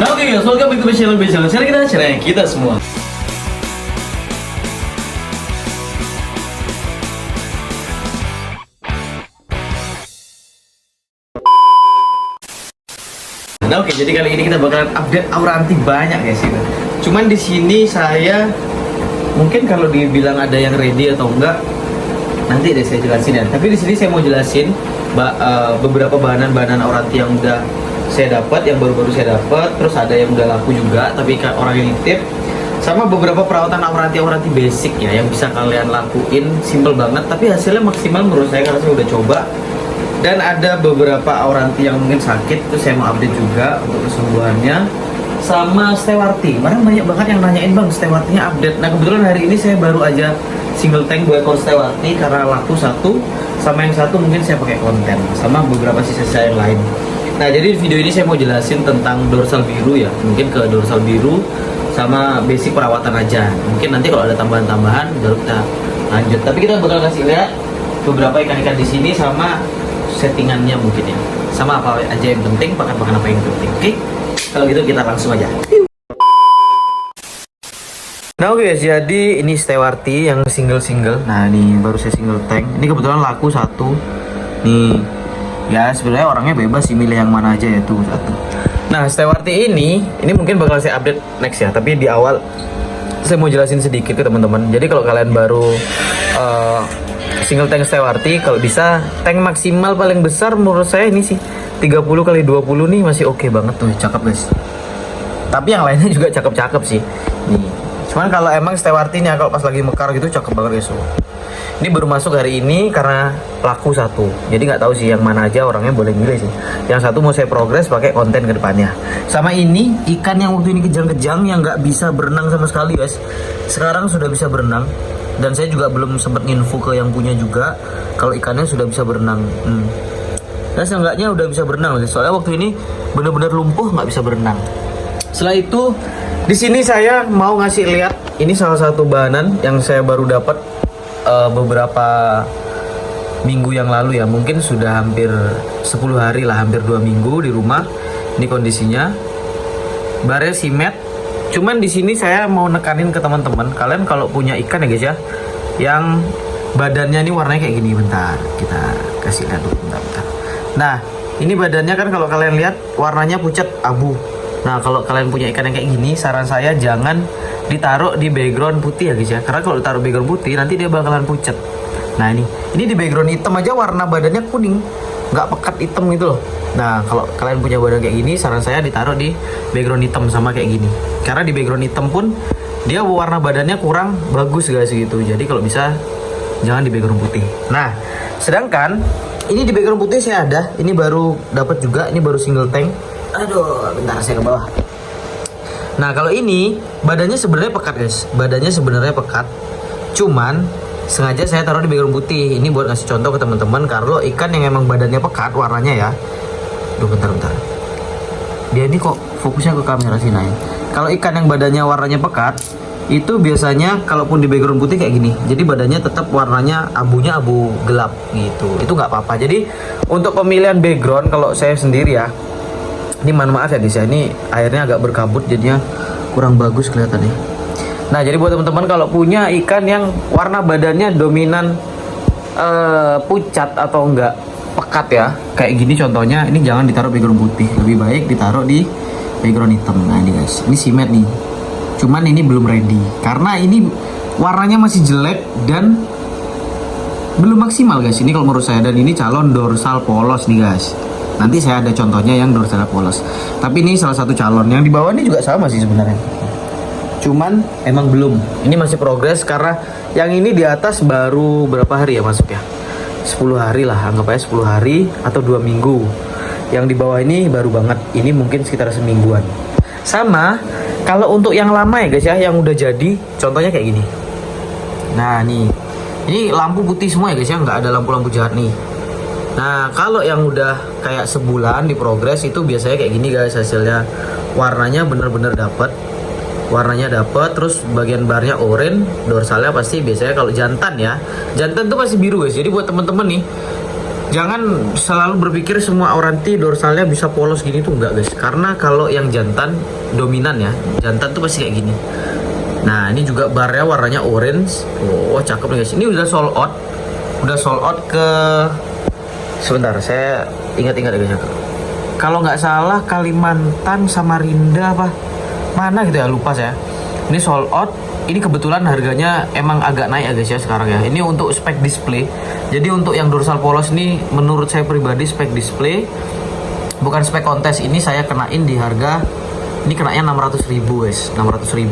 Nah oke guys, welcome back to channel Bezal. Sekarang kita acara kita semua. Nah oke, jadi kali ini kita bakalan update Auranti banyak guys ini. Cuman di sini saya mungkin kalau dibilang ada yang ready atau enggak nanti deh saya jelasin ya. Tapi di sini saya mau jelasin beberapa bahan-bahan Auranti yang udah saya dapat, yang baru-baru saya dapat, terus ada yang udah laku juga tapi orang yang nitip, sama beberapa perawatan Auranti basic ya yang bisa kalian lakuin, simple banget tapi hasilnya maksimal menurut saya karena saya udah coba. Dan ada beberapa Auranti yang mungkin sakit, itu saya mau update juga untuk kesembuhannya. Sama Stewarti, kemarin banyak banget yang nanyain bang Stewartinya update. Nah kebetulan hari ini saya baru aja single tank 2 ekor Stewarti karena laku satu, sama yang satu mungkin saya pakai konten, sama beberapa sisa yang lain. Nah jadi di video ini saya mau jelasin tentang dorsal biru ya, mungkin ke dorsal biru sama basic perawatan aja. Mungkin nanti kalau ada tambahan-tambahan baru kita lanjut. Tapi kita bakal kasih lihat beberapa ikan-ikan di sini sama settingannya mungkin ya, sama apa aja yang penting, pakan-pakan apa yang penting. Oke, kalau gitu kita langsung aja. Nah oke guys, jadi ini Stewarti yang single. Nah ini baru saya single tank. Ini kebetulan laku satu. Nih, ya sebenarnya orangnya bebas sih milih yang mana aja ya tuh satu. Nah Stewarti ini mungkin bakal saya update next ya. Tapi di awal saya mau jelasin sedikit ke teman-teman. Jadi kalau kalian baru single tank Stewarti, kalau bisa tank maksimal paling besar menurut saya ini sih 30x20 nih masih oke banget tuh, cakep guys. Tapi yang lainnya juga cakep-cakep sih. Nih. Cuman kalau emang Stewartinya kalau pas lagi mekar gitu cakep banget guys. Ini baru masuk hari ini karena laku satu. Jadi nggak tahu sih yang mana aja, orangnya boleh milih sih. Yang satu mau saya progres pakai konten ke depannya. Sama ini ikan yang waktu ini kejang-kejang yang nggak bisa berenang sama sekali guys. Sekarang sudah bisa berenang. Dan saya juga belum sempat nginfo ke yang punya juga kalau ikannya sudah bisa berenang. Dan seenggaknya udah bisa berenang guys. Soalnya waktu ini benar-benar lumpuh nggak bisa berenang. Setelah itu di sini saya mau ngasih lihat ini salah satu bahanan yang saya baru dapat beberapa minggu yang lalu ya, mungkin sudah hampir 10 hari lah, hampir 2 minggu di rumah. Ini kondisinya bare simet. Cuman di sini saya mau nekanin ke teman-teman, kalian kalau punya ikan ya guys ya, yang badannya ini warnanya kayak gini, bentar kita kasih lihat dulu, bentar. Nah ini badannya kan kalau kalian lihat warnanya pucat abu. Nah kalau kalian punya ikan yang kayak gini, saran saya jangan ditaruh di background putih ya guys ya, karena kalau ditaruh background putih nanti dia bakalan pucat. Nah ini di background hitam aja warna badannya kuning, nggak pekat hitam gitu loh. Nah kalau kalian punya badan kayak gini, saran saya ditaruh di background hitam sama kayak gini, karena di background hitam pun dia warna badannya kurang bagus guys gitu. Jadi kalau bisa jangan di background putih. Nah sedangkan ini di background putih saya ada, ini baru dapat juga, ini baru single tank. Aduh bentar saya ke bawah. Nah kalau ini badannya sebenarnya pekat guys, badannya sebenarnya pekat, cuman sengaja saya taruh di background putih. Ini buat ngasih contoh ke teman-teman kalau ikan yang emang badannya pekat warnanya ya. Duh bentar. Dia ini kok fokusnya ke kamera sih Nay. Kalau ikan yang badannya warnanya pekat itu biasanya kalaupun di background putih kayak gini, jadi badannya tetap warnanya abunya abu gelap gitu. Itu nggak apa-apa. Jadi untuk pemilihan background kalau saya sendiri ya, ini mohon maaf ya guys ya, ini airnya agak berkabut jadinya kurang bagus kelihatannya. Nah jadi buat teman-teman kalau punya ikan yang warna badannya dominan pucat atau enggak pekat ya, kayak gini contohnya, ini jangan ditaruh background putih, lebih baik ditaruh di background hitam. Nah ini guys, ini simet nih, cuman ini belum ready karena ini warnanya masih jelek dan belum maksimal guys ini kalau menurut saya. Dan ini calon dorsal polos nih guys, nanti saya ada contohnya yang dorsal polos, tapi ini salah satu calon. Yang di bawah ini juga sama sih sebenarnya, cuman emang belum, ini masih progres karena yang ini di atas baru berapa hari ya masuk ya, 10 hari lah, anggap aja 10 hari atau 2 minggu. Yang di bawah ini baru banget, ini mungkin sekitar semingguan. Sama kalau untuk yang lama ya guys ya, yang udah jadi contohnya kayak gini. Nah nih, ini lampu putih semua ya guys ya, nggak ada lampu-lampu jahat nih. Nah kalau yang udah kayak sebulan di progres itu biasanya kayak gini guys hasilnya. Warnanya bener-bener dapet, terus bagian barnya oranye, dorsalnya pasti biasanya kalau jantan ya, jantan tuh pasti biru guys. Jadi buat temen-temen nih Jangan selalu berpikir semua Auranti dorsalnya bisa polos gini tuh, enggak guys. Karena kalau yang jantan dominan ya, jantan tuh pasti kayak gini. Nah ini juga barnya warnanya orange. Oh cakep nih guys. Ini udah sold out. Udah sold out ke, sebentar saya ingat-ingat guys. Kalau nggak salah Kalimantan, Samarinda apa mana gitu ya, lupa saya. Ini sold out. Ini kebetulan harganya emang agak naik ya guys ya sekarang ya. Ini untuk spek display. Jadi untuk yang dorsal polos ini menurut saya pribadi spek display, bukan spek kontes. Ini saya kenain di harga, ini kenanya 600.000 guys, 600.000.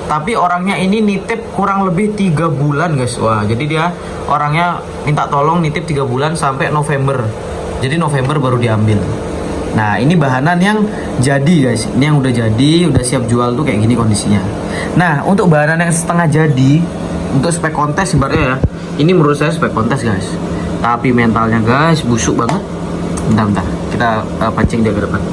Tapi orangnya ini nitip kurang lebih 3 bulan guys. Wah, jadi dia orangnya minta tolong nitip 3 bulan sampai November. Jadi November baru diambil. Nah, ini bahanan yang jadi guys. Ini yang udah jadi, udah siap jual tuh kayak gini kondisinya. Nah, untuk bahanan yang setengah jadi, untuk spek kontes sebenarnya ya, ini menurut saya spek kontes guys. Tapi mentalnya guys busuk banget. Bentar, kita pancing dia ke depan.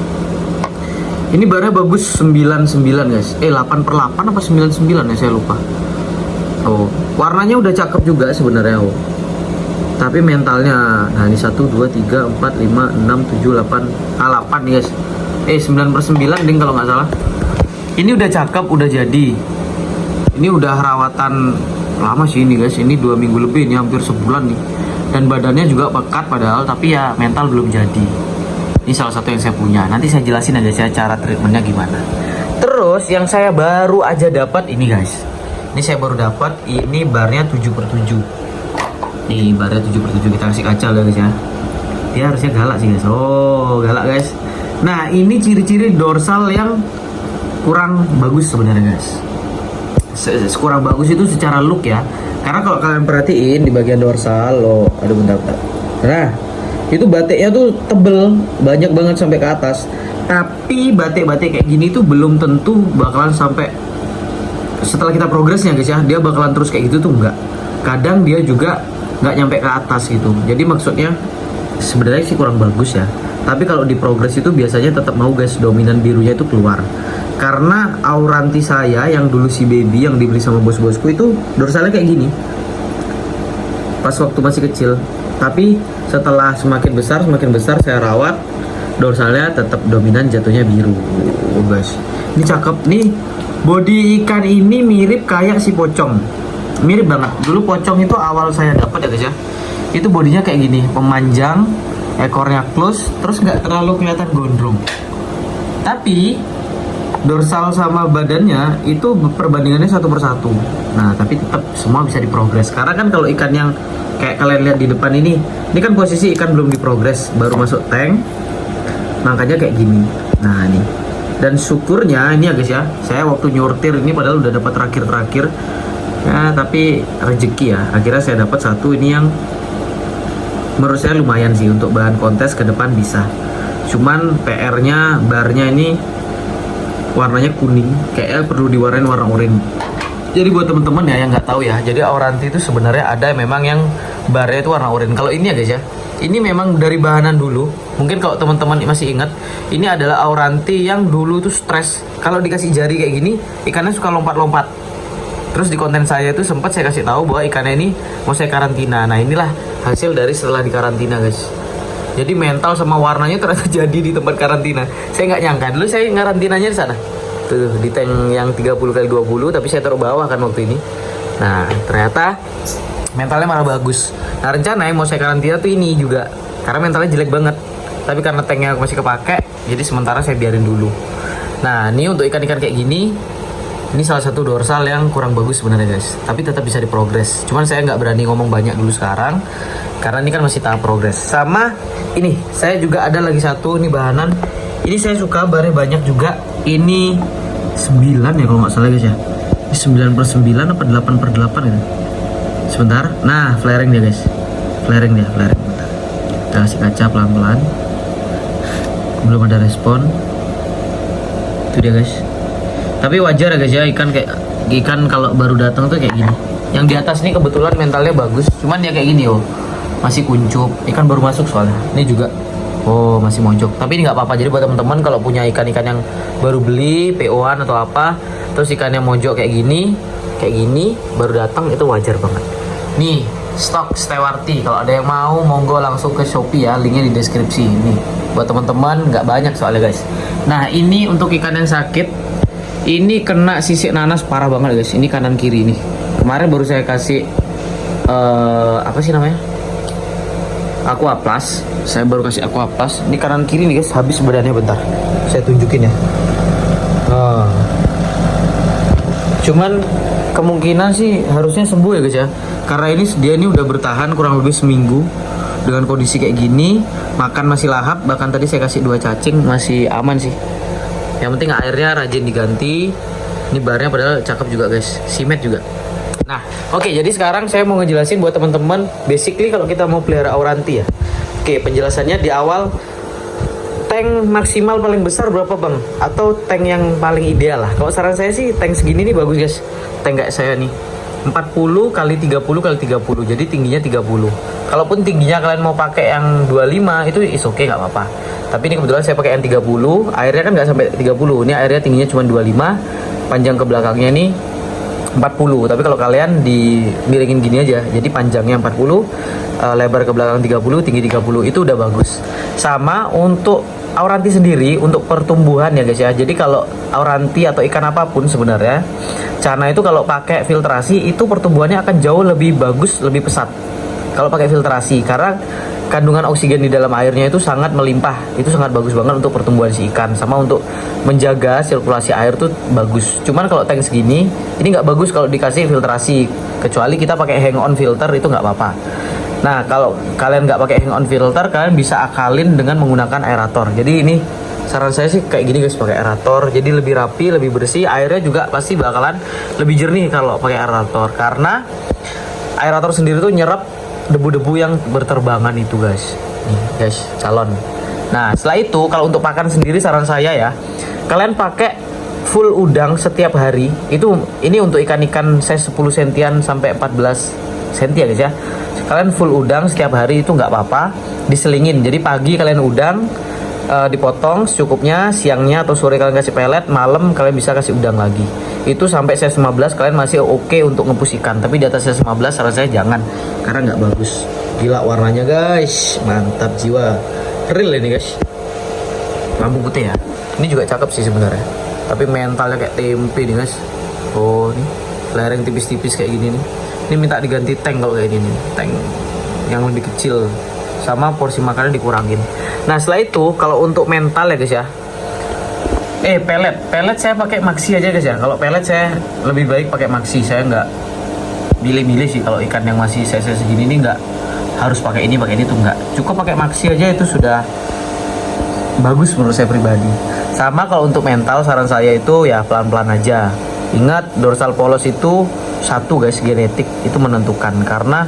Ini barnya bagus 99 guys. 8/8 apa 99 ya, saya lupa. Oh, warnanya udah cakep juga sebenarnya. Oh. Tapi mentalnya, nah ini 1, 2, 3, 4, 5, 6, 7, 8 8 nih guys. 9/9 ding kalau nggak salah. Ini udah cakep, udah jadi. Ini udah rawatan lama sih ini guys. Ini 2 minggu lebih, ini hampir sebulan nih. Dan badannya juga pekat padahal, tapi ya mental belum jadi. Ini salah satu yang saya punya. Nanti saya jelasin aja saya cara treatmentnya gimana. Terus yang saya baru aja dapat ini guys. Ini saya baru dapat, ini barnya 7/7. Nih barnya 7/7, kita kasih kaca lah guys ya. Dia harusnya galak sih guys. Oh galak guys. Nah ini ciri-ciri dorsal yang kurang bagus sebenarnya guys. Kurang bagus itu secara look ya. Karena kalau kalian perhatiin di bagian dorsal, loh, aduh bentar. Nah itu batiknya tuh tebel, banyak banget sampai ke atas. Tapi batik-batik kayak gini tuh belum tentu bakalan sampai setelah kita progresnya guys ya. Dia bakalan terus kayak gitu tuh enggak. Kadang dia juga nggak nyampe ke atas gitu. Jadi maksudnya sebenarnya sih kurang bagus ya. Tapi kalau di progres itu biasanya tetap mau guys, dominan birunya itu keluar. Karena Auranti saya yang dulu si baby yang dibeli sama bos-bosku itu dorsalnya kayak gini. Pas waktu masih kecil. Tapi setelah semakin besar saya rawat, dorsalnya tetap dominan jatuhnya biru. Oh guys, ini cakep nih. Body ikan ini mirip kayak si pocong. Mirip banget. Dulu pocong itu awal saya dapat ya guys ya. Itu bodinya kayak gini, pemanjang, ekornya close, terus nggak terlalu kelihatan gondrong. Tapi dorsal sama badannya itu perbandingannya 1/1. Nah, tapi tetap semua bisa diprogres. Karena kan kalau ikan yang kayak kalian lihat di depan ini kan posisi ikan belum diprogres, baru masuk tank. Makanya kayak gini. Nah, ini. Dan syukurnya ini ya guys ya, saya waktu nyortir ini padahal udah dapat terakhir-terakhir. Ya, tapi rezeki ya. Akhirnya saya dapat satu ini yang menurut saya lumayan sih untuk bahan kontes ke depan bisa. Cuman PR-nya barnya ini warnanya kuning, kayak perlu diwarnain warna oranye. Jadi buat temen-temen ya yang nggak tahu ya, jadi Auranti itu sebenarnya ada memang yang barnya itu warna oranye. Kalau ini ya guys ya, ini memang dari bahanan dulu. Mungkin kalau teman-teman masih ingat, ini adalah Auranti yang dulu tuh stres. Kalau dikasih jari kayak gini, ikannya suka lompat-lompat. Terus di konten saya itu sempat saya kasih tahu bahwa ikannya ini mau saya karantina. Nah inilah hasil dari setelah dikarantina guys. Jadi mental sama warnanya ternyata jadi di tempat karantina. Saya nggak nyangka, dulu saya karantinanya di sana. Tuh di tank yang 30x20, tapi saya taruh bawah kan waktu ini. Nah ternyata mentalnya malah bagus. Nah rencana yang mau saya karantina tuh ini juga, karena mentalnya jelek banget. Tapi karena tanknya masih kepake, jadi sementara saya biarin dulu. Nah ini untuk ikan-ikan kayak gini, ini salah satu dorsal yang kurang bagus sebenarnya guys, tapi tetap bisa diprogres. Cuman saya nggak berani ngomong banyak dulu sekarang, karena ini kan masih tahap progres. Sama ini, saya juga ada lagi satu, ini bahanan. Ini saya suka, barnya banyak juga. Ini 9 ya kalau nggak salah guys ya. Ini 9/9 apa 8/8 gitu. Sebentar, nah flaring dia guys. Flaring dia, flaring. Bentar. Kita kasih kaca pelan-pelan. Belum ada respon. Itu dia guys. Tapi wajar ya guys ya, ikan kalau baru datang tuh kayak gini. Yang di atas nih kebetulan mentalnya bagus, cuman dia kayak gini oh, masih kuncup. Ikan baru masuk soalnya. Ini juga, oh masih monjok. Tapi ini nggak apa-apa. Jadi buat teman-teman kalau punya ikan-ikan yang baru beli, PO-an atau apa, terus ikannya monjok kayak gini, baru datang itu wajar banget. Nih stok Stewarti. Kalau ada yang mau, monggo langsung ke Shopee ya, linknya di deskripsi ini. Buat teman-teman, nggak banyak soalnya guys. Nah ini untuk ikan yang sakit, ini kena sisik nanas parah banget guys. Ini kanan kiri nih. Kemarin baru saya kasih apa sih namanya? Aqua Plus. Saya baru kasih Aqua Plus. Ini kanan kiri nih guys, habis badannya bentar. Saya tunjukin ya. Cuman kemungkinan sih harusnya sembuh ya guys ya. Karena dia ini udah bertahan kurang lebih seminggu dengan kondisi kayak gini, makan masih lahap, bahkan tadi saya kasih 2 cacing masih aman sih. Yang penting airnya rajin diganti. Ini barnya padahal cakep juga guys, simet juga. Nah, oke, jadi sekarang saya mau ngejelasin buat teman-teman basically kalau kita mau pelihara auranti ya. Oke, penjelasannya di awal, tank maksimal paling besar berapa bang? Atau tank yang paling ideal lah. Kalau saran saya sih tank segini nih bagus guys. Tank kayak saya nih 40 kali 30 kali 30, jadi tingginya 30. Kalaupun tingginya kalian mau pakai yang 25 itu is oke, nggak apa-apa. Tapi ini kebetulan saya pakai yang 30, airnya kan nggak sampai 30. Ini airnya tingginya cuma 25, panjang ke belakangnya nih 40. Tapi kalau kalian dimiringin gini aja, jadi panjangnya 40, lebar ke belakang 30, tinggi 30, itu udah bagus. Sama untuk auranti sendiri, untuk pertumbuhan ya guys ya. Jadi kalau auranti atau ikan apapun sebenarnya, Cana itu kalau pakai filtrasi itu pertumbuhannya akan jauh lebih bagus, lebih pesat kalau pakai filtrasi, karena kandungan oksigen di dalam airnya itu sangat melimpah. Itu sangat bagus banget untuk pertumbuhan si ikan, sama untuk menjaga sirkulasi air tuh bagus. Cuman kalau tank segini ini nggak bagus kalau dikasih filtrasi, kecuali kita pakai hang on filter, itu nggak apa-apa. Nah kalau kalian nggak pakai hang on filter, kalian bisa akalin dengan menggunakan aerator. Jadi ini saran saya sih kayak gini guys, pakai aerator, jadi lebih rapi, lebih bersih. Airnya juga pasti bakalan lebih jernih kalau pakai aerator, karena aerator sendiri tuh nyerap debu-debu yang berterbangan itu guys. Nih guys, calon. Nah setelah itu kalau untuk pakan sendiri, saran saya ya, kalian pakai full udang setiap hari. Ini untuk ikan-ikan size 10 sentian sampai 14 senti ya guys ya. Kalian full udang setiap hari itu nggak apa-apa, diselingin. Jadi pagi kalian udang, dipotong secukupnya, siangnya atau sore kalian kasih pelet, malam kalian bisa kasih udang lagi. Itu sampai size 15 kalian masih oke untuk ngepus ikan, tapi di atas size 15 saran saya jangan, karena nggak bagus. Gila warnanya guys, mantap jiwa, real ini guys, lampu putih ya. Ini juga cakep sih sebenarnya, tapi mentalnya kayak tempe nih guys. Oh ini lereng tipis-tipis kayak gini nih. Ini minta diganti tank kalau kayak gini, tank yang lebih kecil, sama porsi makannya dikurangin. Nah setelah itu kalau untuk mental ya guys ya, pelet saya pakai maxi aja guys ya. Kalau pelet saya lebih baik pakai maxi, saya nggak milih-milih sih. Kalau ikan yang masih saya segini ini nggak harus pakai ini tuh nggak, cukup pakai maxi aja itu sudah bagus menurut saya pribadi. Sama kalau untuk mental, saran saya itu ya pelan-pelan aja. Ingat dorsal polos itu satu guys, genetik itu menentukan. Karena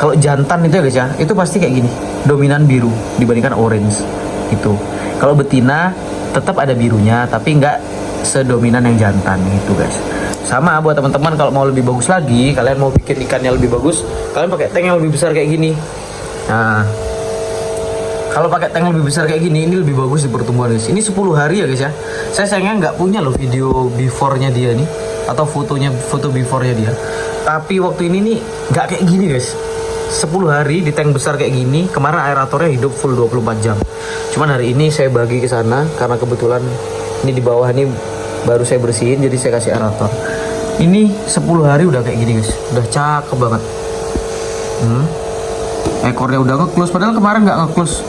kalau jantan itu ya guys ya, itu pasti kayak gini, dominan biru dibandingkan orange gitu. Kalau betina tetap ada birunya, tapi nggak sedominan yang jantan gitu guys. Sama buat teman-teman, kalau mau lebih bagus lagi, kalian mau bikin ikannya lebih bagus, kalian pakai tank yang lebih besar kayak gini. Nah kalau pakai tank lebih besar kayak gini, ini lebih bagus di pertumbuhan guys. Ini 10 hari ya guys ya. Saya sayangnya nggak punya loh video before-nya dia nih, atau foto before-nya dia. Tapi waktu ini nih nggak kayak gini guys. 10 hari di tank besar kayak gini. Kemarin aeratornya hidup full 24 jam. Cuman hari ini saya bagi ke sana karena kebetulan ini di bawah ini baru saya bersihin, jadi saya kasih aerator. Ini 10 hari udah kayak gini guys. Udah cakep banget. Ekornya udah nge-close, padahal kemarin nggak nge-close.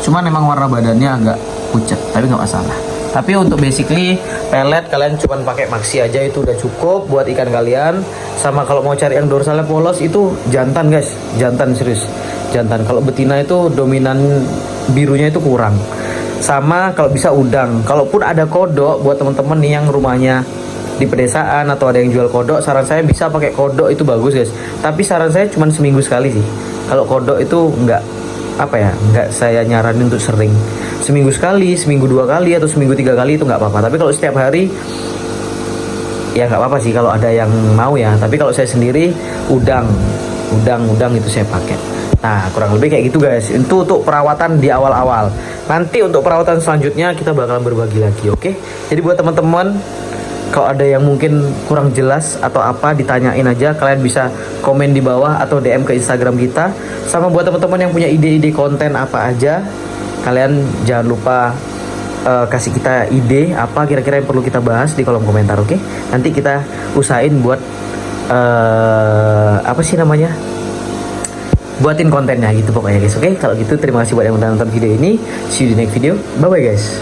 Cuman emang warna badannya agak pucat, tapi nggak masalah. Tapi untuk basically pelet kalian cuman pakai maxi aja, itu udah cukup buat ikan kalian. Sama kalau mau cari yang dorsalnya polos itu jantan guys, jantan serius, jantan. Kalau betina itu dominan birunya itu kurang. Sama kalau bisa udang. Kalaupun ada kodok, buat temen-temen nih yang rumahnya di pedesaan atau ada yang jual kodok, saran saya bisa pakai kodok, itu bagus guys. Tapi saran saya cuma seminggu sekali sih. Kalau kodok itu nggak saya nyaranin untuk sering. Seminggu sekali, seminggu 2 kali, atau seminggu 3 kali itu nggak apa-apa. Tapi kalau setiap hari ya nggak apa-apa sih kalau ada yang mau ya. Tapi kalau saya sendiri udang itu saya pakai. Nah kurang lebih kayak gitu guys. Itu untuk perawatan di awal-awal. Nanti untuk perawatan selanjutnya kita bakalan berbagi lagi, oke? Jadi buat teman-teman Kalau ada yang mungkin kurang jelas atau apa, ditanyain aja. Kalian bisa komen di bawah atau DM ke Instagram kita. Sama buat teman-teman yang punya ide-ide konten apa aja, kalian jangan lupa kasih kita ide apa kira-kira yang perlu kita bahas di kolom komentar, oke? Nanti kita usahain buat apa sih namanya? Buatin kontennya gitu pokoknya guys, oke? Kalau gitu terima kasih buat yang udah nonton video ini. See you di next video. Bye bye guys.